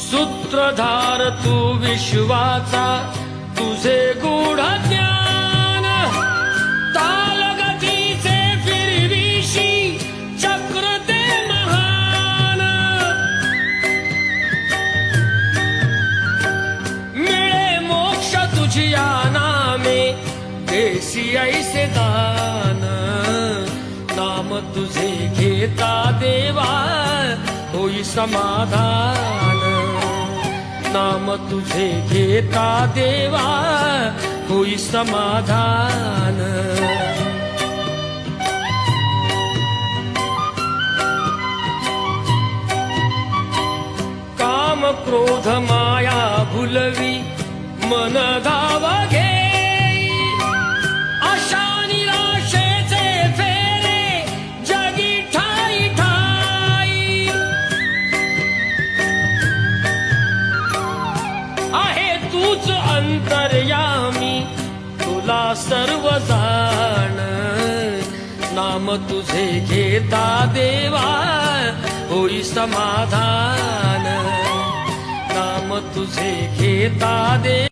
सूत्रधार तू विश्वाचा, तुझे गूढ ज्ञान तालगतीचे फिरविशी चक्र ते महान। मिळे मोक्ष तुझिया नामे, देसी ऐसे दान। नाम तुझे घेता देवा, होई समाधान। नाम तुझे घेता देवा, होई समाधान। काम क्रोध माया भुलवी, मन धाव घेई। आशा निराशेचे फेरे जगी ठाई ठाई। आहे तूच अंतर्यामी, तुला सर्व जाण। नाम तुझे घेता देवा, होई समाधान। नाम तुझे घेता देवा।